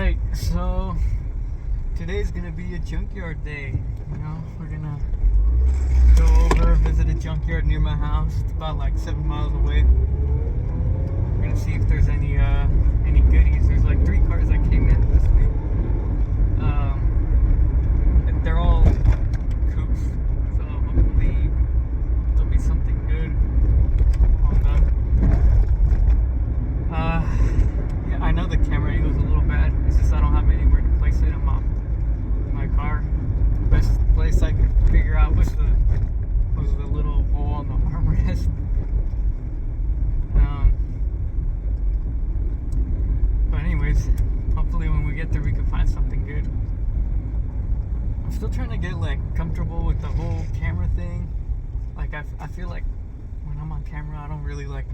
Alright, so today's gonna be a junkyard day. You know, we're gonna go over, visit a junkyard near my house. It's about like 7 miles away. We're gonna see if there's any goodies. There's like 3 cars that came in this week. They're all coupes, so hopefully there'll be something good on them. Yeah, I know the camera angle's a little bad. It's just I don't have anywhere to place it in my car. The best place I could figure out was the little hole on the armrest. But anyways, hopefully when we get there we can find something good. I'm still trying to get like comfortable with the whole camera thing. Like I feel like when I'm on camera I don't really like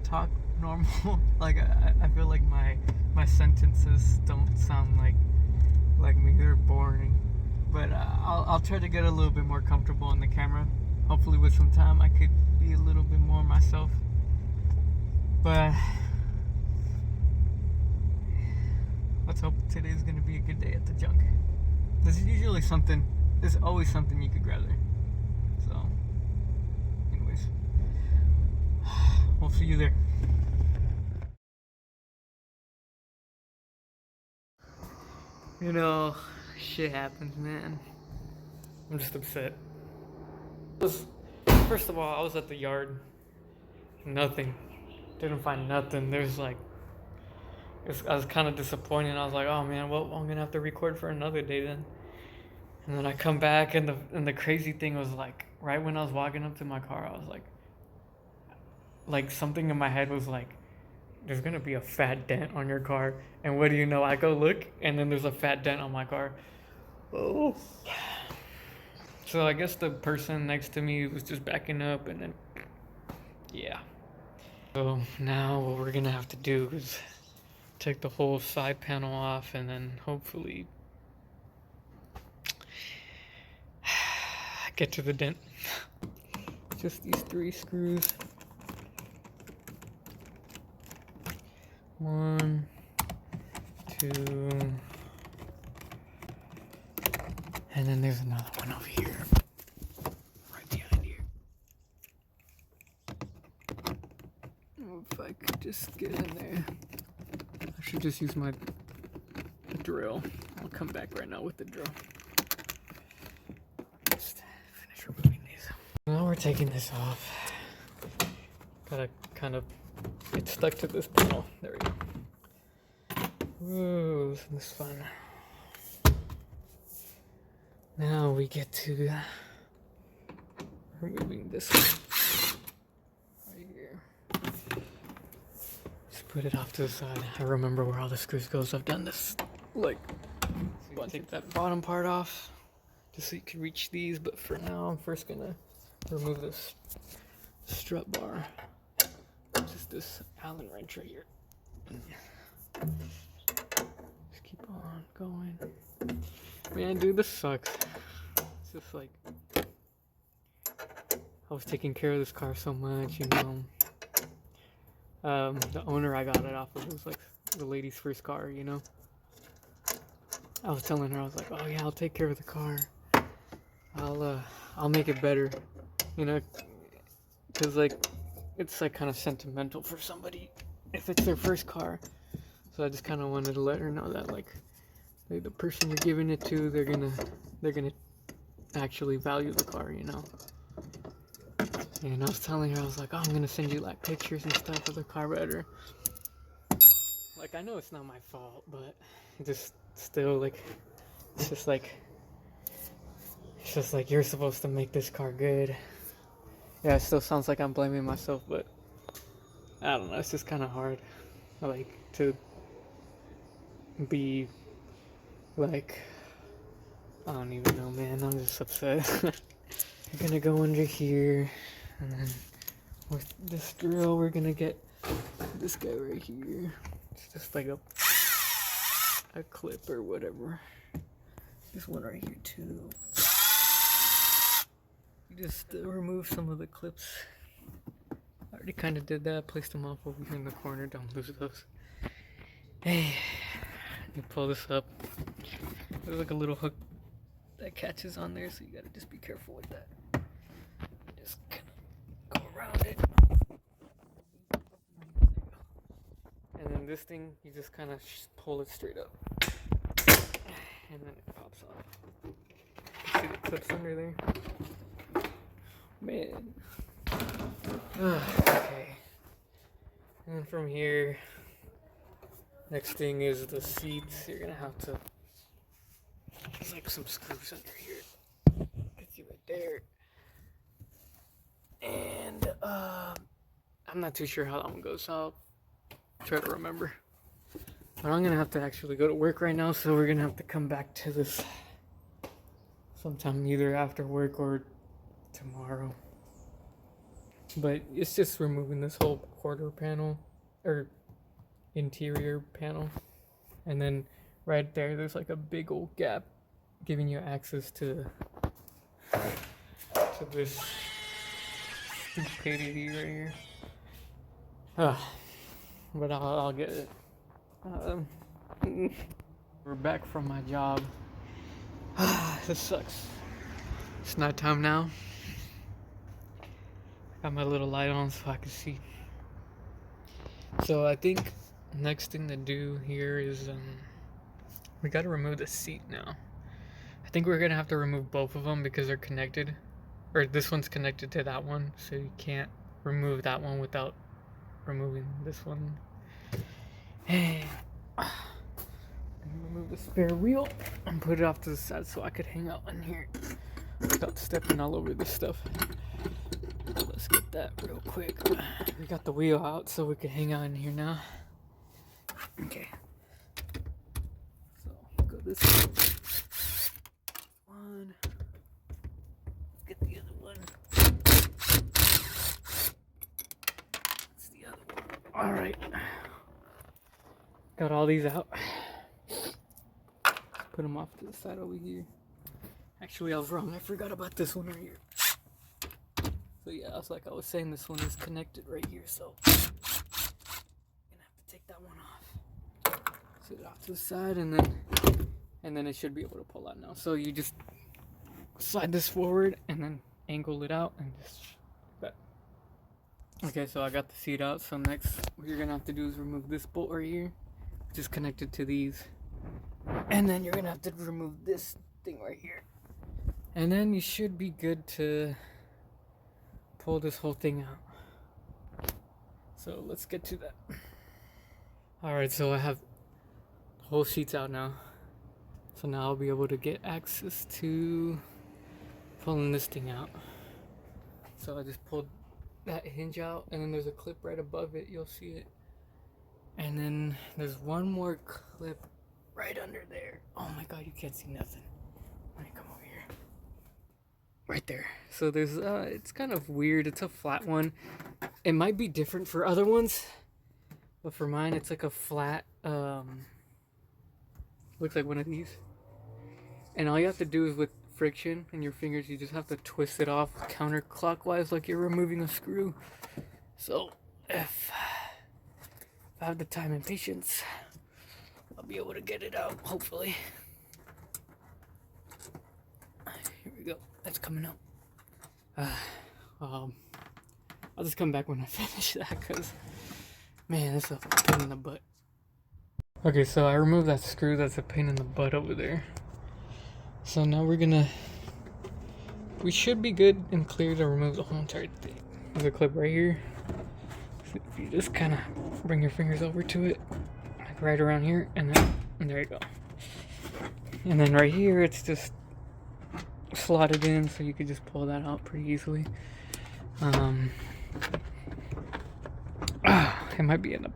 talk normal. Like I feel like my sentences don't sound like me. They're boring. But I'll try to get a little bit more comfortable on the camera. Hopefully with some time I could be a little bit more myself. But let's hope today's gonna be a good day at the junk. There's always something you could grab there. So anyways, we'll see you there. You know, shit happens, man. I'm just upset. First of all, I was at the yard. Nothing. Didn't find nothing. There's like, I was kind of disappointed. I was like, oh man, well, I'm gonna have to record for another day then. And then I come back, and the crazy thing was like, right when I was walking up to my car, I was like something in my head was like, there's gonna be a fat dent on your car. And what do you know? I go look, and then there's a fat dent on my car. Oh. So I guess the person next to me was just backing up, and then, yeah. So now what we're gonna have to do is take the whole side panel off, and then hopefully get to the dent. Just these 3 screws. 1, 2, and then there's another one over here, right behind here. If I could just get in there. I should just use my drill. I'll come back right now with the drill. Just finish removing these. Now we're taking this off. Gotta kind of get stuck to this panel. There we go. Ooh, this is fun. Now we get to removing this one right here. Just put it off to the side. I remember where all the screws goes. I've done this like take that bottom part off just so you can reach these. But for now, I'm first gonna remove this strut bar. Just this Allen wrench right here. Just keep on going. Man, dude, this sucks. It's just like, I was taking care of this car so much, you know. The owner I got it off of was like the lady's first car, you know. I was telling her, I was like, oh yeah, I'll take care of the car. I'll make it better, you know, cause like, it's like kind of sentimental for somebody if it's their first car. So I just kind of wanted to let her know that like the person you're giving it to, they're gonna actually value the car, you know. And I was telling her, I was like, oh, I'm gonna send you like pictures and stuff of the carburetor. Like, I know it's not my fault, but just still like, it's just like you're supposed to make this car good. Yeah, it still sounds like I'm blaming myself, but I don't know, it's just kind of hard, like, to be, like, I don't even know, man, I'm just upset. I'm gonna go under here, and then with this drill, we're gonna get this guy right here. It's just like a clip or whatever. This one right here, too. Just remove some of the clips. I already kind of did that. Placed them off over here in the corner. Don't lose those. Hey, You pull this up. There's like a little hook that catches on there, so you gotta just be careful with that. Just kind of go around it. And then this thing, you just kind of pull it straight up. And then it pops off. See the clips under there? Man. Okay. And then from here, next thing is the seats. You're gonna have to, there's like some screws under here. Gets you right there. And I'm not too sure how that one goes, so I'll try to remember. But I'm gonna have to actually go to work right now, so we're gonna have to come back to this sometime either after work or tomorrow. But it's just removing this whole quarter panel or interior panel, and then right there's like a big old gap giving you access to this stupidity right here. But I'll get it. We're back from my job. This sucks. It's nighttime now. Got my little light on so I can see. So I think next thing to do here is we gotta remove the seat now. I think we're gonna have to remove both of them because they're connected, or this one's connected to that one, so you can't remove that one without removing this one. And remove the spare wheel and put it off to the side so I could hang out in here without stepping all over this stuff. Let's get that real quick. We got the wheel out so we can hang out in here now. Okay. So go this way. One. Let's get the other one. That's the other one. Alright. Got all these out. Put them off to the side over here. Actually, I was wrong. I forgot about this one right here. So yeah, I was saying, this one is connected right here, so I'm gonna have to take that one off. Set it off to the side, and then it should be able to pull out now. So you just slide this forward and then angle it out and just that. Okay, so I got the seat out. So next, what you're gonna have to do is remove this bolt right here, which is connected to these, and then you're gonna have to remove this thing right here, and then you should be good to pull this whole thing out. So let's get to that. Alright, so I have the whole sheets out now. So now I'll be able to get access to pulling this thing out. So I just pulled that hinge out, and then there's a clip right above it, you'll see it. And then there's one more clip right under there. Oh my god, you can't see nothing. Let me come over here. Right there. So there's it's kind of weird. It's a flat one. It might be different for other ones, but for mine it's like a flat looks like one of these. And all you have to do is with friction in your fingers, you just have to twist it off counterclockwise like you're removing a screw. So if I have the time and patience, I'll be able to get it out, hopefully. Here we go. That's coming out. I'll just come back when I finish that, because, man, that's a pain in the butt. Okay, so I removed that screw that's a pain in the butt over there. So now we should be good and clear to remove the whole entire thing. There's a clip right here. So if you just kind of bring your fingers over to it, like right around here, and there you go. And then right here, it's just slotted in, so you could just pull that out pretty easily. It might be in the,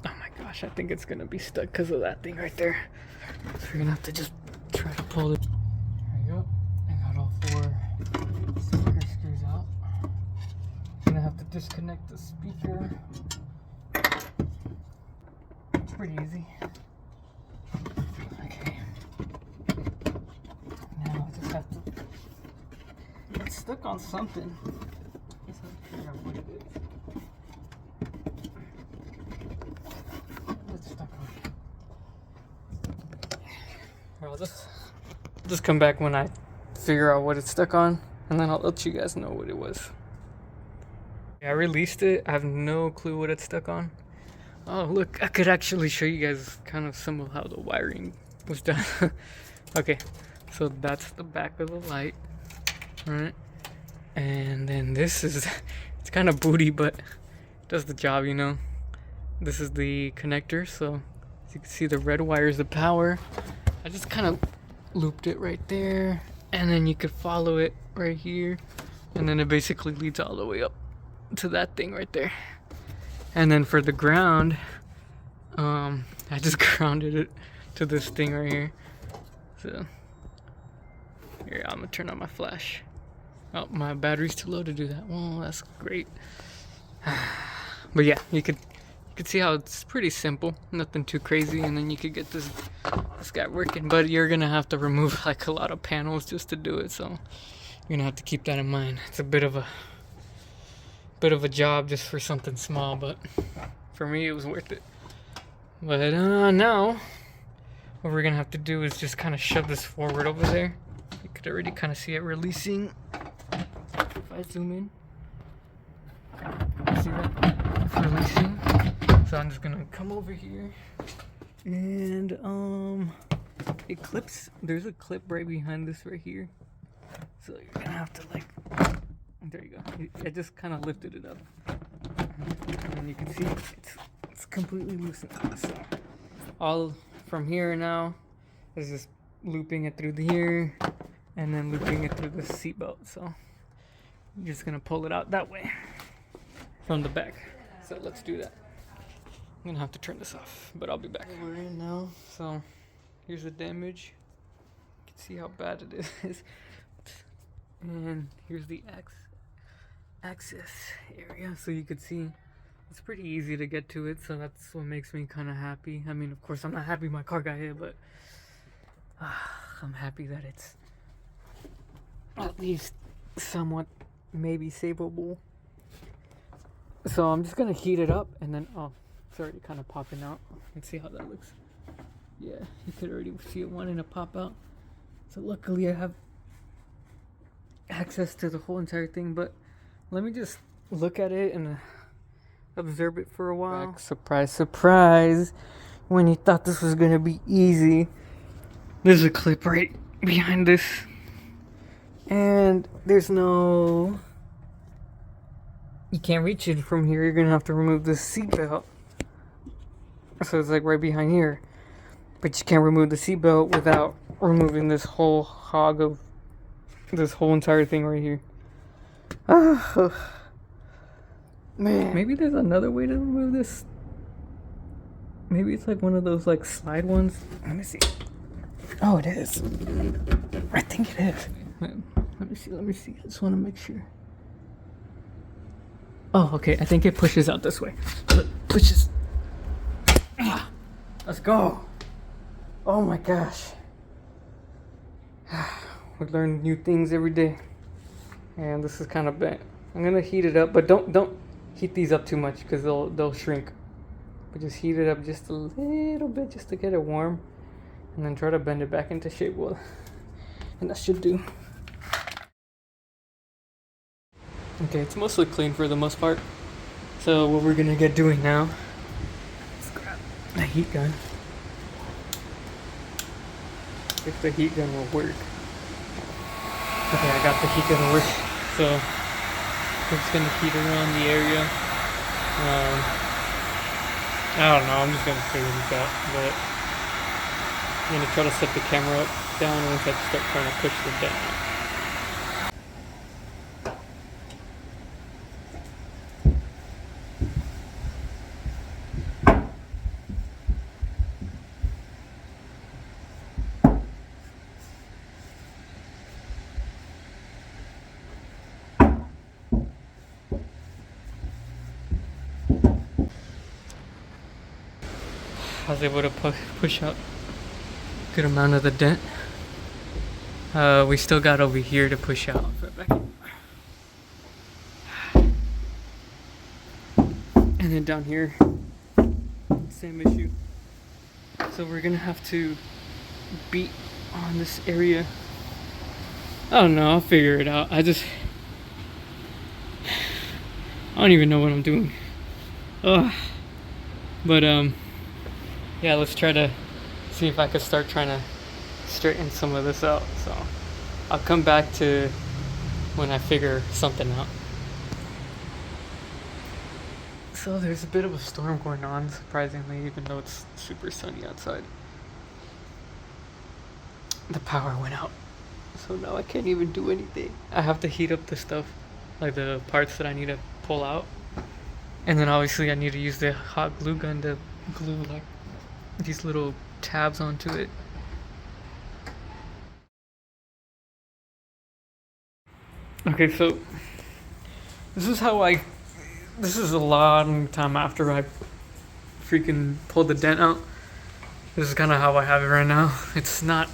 oh my gosh, I think it's gonna be stuck because of that thing right there. So you're gonna have to just try to pull it. There you go. I got all 4 speaker screws out. I'm gonna have to disconnect the speaker. It's pretty easy. Okay. Now I just have to, it's stuck on something. I just have to figure out what it is. It's stuck on. I'll just come back when I figure out what it's stuck on, and then I'll let you guys know what it was. I released it. I have no clue what it's stuck on. Oh, look, I could actually show you guys kind of some of how the wiring was done. Okay, so that's the back of the light, right? And then this is, it's kind of booty, but it does the job, you know. This is the connector, so as you can see, the red wire is the power. I just kind of looped it right there, and then you could follow it right here, and then it basically leads all the way up to that thing right there. And then for the ground, I just grounded it to this thing right here. So here, I'm gonna turn on my flash. Oh, my battery's too low to do that. Well, that's great. But yeah, you could see how it's pretty simple, nothing too crazy, and then you could get this guy working. But you're gonna have to remove like a lot of panels just to do it, so you're gonna have to keep that in mind. It's a bit of a job just for something small, but for me it was worth it. But now what we're gonna have to do is just kind of shove this forward over there. You could already kind of see it releasing. If I zoom in, see that? It's releasing. So I'm just gonna come over here and it clips. There's a clip right behind this right here. So you're gonna have to like, there you go. I just kind of lifted it up, and you can see it's completely loosened. So all from here now is just looping it through here, and then looping it through the seatbelt. So you're just gonna pull it out that way from the back. So let's do that. I'm gonna have to turn this off, but I'll be back. We're in now. So here's the damage. You can see how bad it is. And here's the access area, so you could see it's pretty easy to get to it, so that's what makes me kind of happy. I mean, of course I'm not happy my car got hit, but I'm happy that it's at least somewhat maybe savable. So I'm just gonna heat it up, and then it's already kind of popping out. Let's see how that looks. Yeah, you could already see it wanting to pop out. So luckily I have access to the whole entire thing, but let me just look at it and observe it for a while. Surprise, surprise. When you thought this was gonna be easy, there's a clip right behind this, and there's no, you can't reach it from here. You're gonna have to remove this seatbelt. So it's like right behind here, but you can't remove the seatbelt without removing this whole hog of this whole entire thing right here. Man, maybe there's another way to remove this. Maybe it's like one of those like slide ones. Let me see. Oh, it is. I think it is. Let me see. I just want to make sure. Oh, okay. I think it pushes out this way. Pushes. Let's go. Oh my gosh. We learn new things every day, and this is kind of bent. I'm gonna heat it up, but don't heat these up too much because they'll shrink. But just heat it up just a little bit just to get it warm, and then try to bend it back into shape. Well, and that should do. Okay, it's mostly clean for the most part. So what we're gonna get doing now is grab the heat gun. If the heat gun will work. Okay, I got the heat gun to work, so I'm just gonna heat around the area. I don't know, I'm just gonna figure this out, but I'm gonna try to set the camera up down once I start trying to push the dent out. I was able to push out a good amount of the dent. We still got over here to push out. And then down here, same issue. So we're gonna have to beat on this area. I don't know, I'll figure it out. I don't even know what I'm doing. Ugh. But yeah, let's try to see if I could start trying to straighten some of this out. So I'll come back to when I figure something out. So there's a bit of a storm going on, surprisingly, even though it's super sunny outside. The power went out, so now I can't even do anything. I have to heat up the stuff, like the parts that I need to pull out, and then obviously I need to use the hot glue gun to glue like these little tabs onto it. Okay, so this is a long time after I freaking pulled the dent out. This is kind of how I have it right now. It's not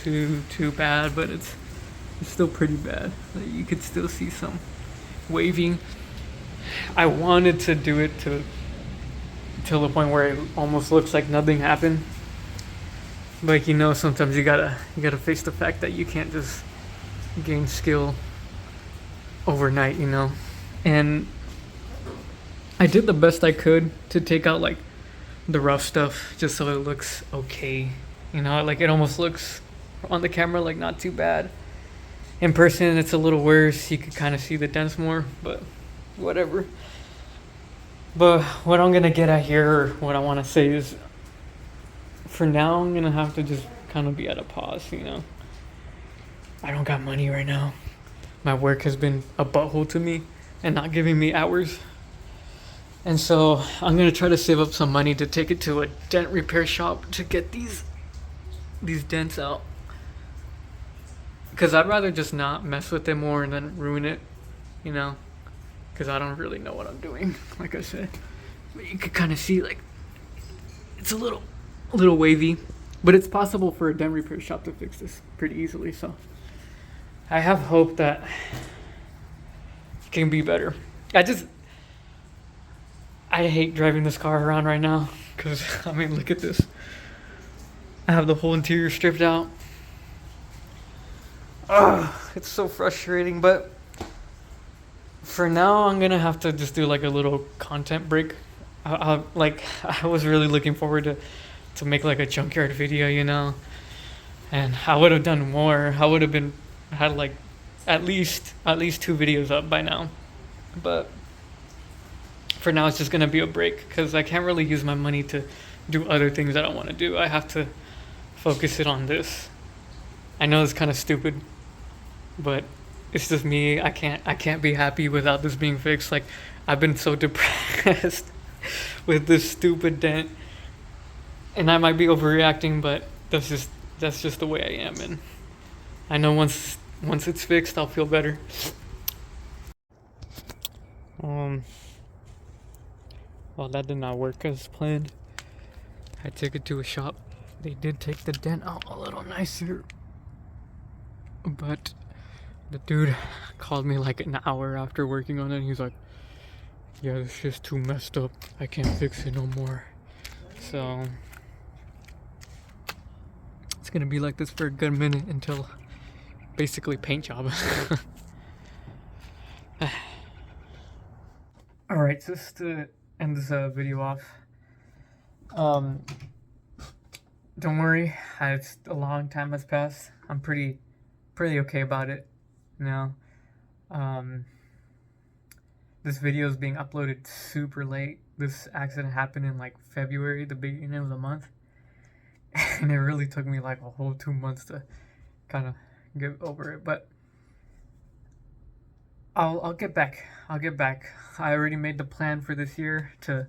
too bad, but it's still pretty bad. Like, you could still see some waving. I wanted to do it till the point where it almost looks like nothing happened. But sometimes you gotta face the fact that you can't just gain skill overnight, And I did the best I could to take out like the rough stuff just so it looks okay. Like it almost looks on the camera like not too bad. In person it's a little worse. You could kind of see the dents more, but whatever. But what I'm gonna get at here, or what I want to say is, for now I'm gonna have to just kind of be at a pause. I don't got money right now. My work has been a butthole to me and not giving me hours. And so I'm gonna try to save up some money to take it to a dent repair shop to get these dents out. Because I'd rather just not mess with it more and then ruin it, because I don't really know what I'm doing, like I said. But you could kind of see like it's a little wavy, but it's possible for a dent repair shop to fix this pretty easily. So I have hope that it can be better. I hate driving this car around right now because, look at this. I have the whole interior stripped out. Ugh, it's so frustrating, but for now, I'm going to have to just do like a little content break. I was really looking forward to make like a Junkyard video, and I would have done more. I would have had like at least 2 videos up by now. But for now it's just going to be a break because I can't really use my money to do other things that I want to do. I have to focus it on this. I know it's kind of stupid, but it's just me. I can't be happy without this being fixed. Like, I've been so depressed with this stupid dent, and I might be overreacting, but that's just the way I am, and I know once it's fixed I'll feel better. Well, that did not work as planned. I took it to a shop. They did take the dent out a little nicer, but the dude called me like an hour after working on it, and he's like, yeah, this shit's too messed up. I can't fix it no more. So it's gonna be like this for a good minute until basically paint job. Alright, so just to end this video off, don't worry, it's a long time has passed. I'm pretty okay about it now. This video is being uploaded super late. This accident happened in like February, the beginning of the month, and it really took me like a whole 2 months to kind of get over it. But I'll get back. I already made the plan for this year to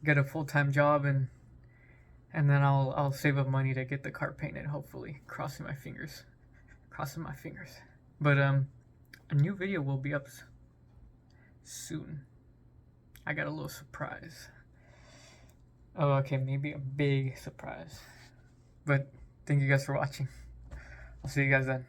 get a full-time job, and then I'll save up money to get the car painted, hopefully. Crossing my fingers. But a new video will be up soon. I got a little surprise. Oh, okay, maybe a big surprise. But thank you guys for watching. I'll see you guys then.